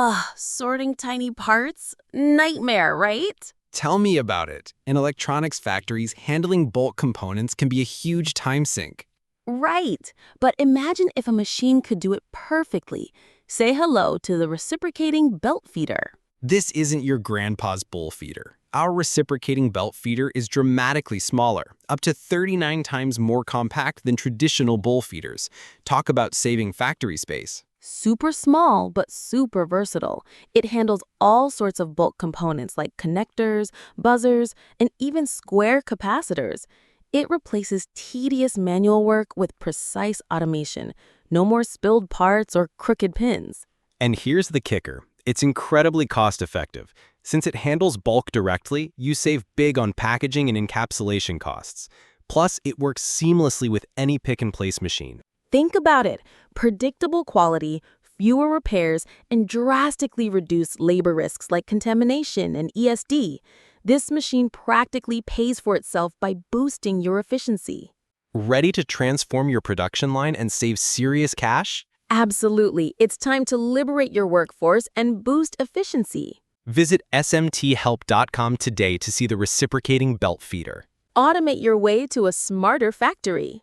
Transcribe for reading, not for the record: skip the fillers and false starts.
Ugh, sorting tiny parts? Nightmare, right? Tell me about it. In electronics factories, handling bulk components can be a huge time sink. Right. But imagine if a machine could do it perfectly. Say hello to the reciprocating belt feeder. This isn't your grandpa's bull feeder. Our reciprocating belt feeder is dramatically smaller, up to 39 times more compact than traditional bull feeders. Talk about saving factory space. Super small, but super versatile. It handles all sorts of bulk components like connectors, buzzers, and even square capacitors. It replaces tedious manual work with precise automation. No more spilled parts or crooked pins. And here's the kicker. It's incredibly cost-effective. Since it handles bulk directly, you save big on packaging and encapsulation costs. Plus, it works seamlessly with any pick-and-place machine. Think about it. Predictable quality, fewer repairs, and drastically reduced labor risks like contamination and ESD. This machine practically pays for itself by boosting your efficiency. Ready to transform your production line and save serious cash? Absolutely. It's time to liberate your workforce and boost efficiency. Visit smthelp.com today to see the reciprocating belt feeder. Automate your way to a smarter factory.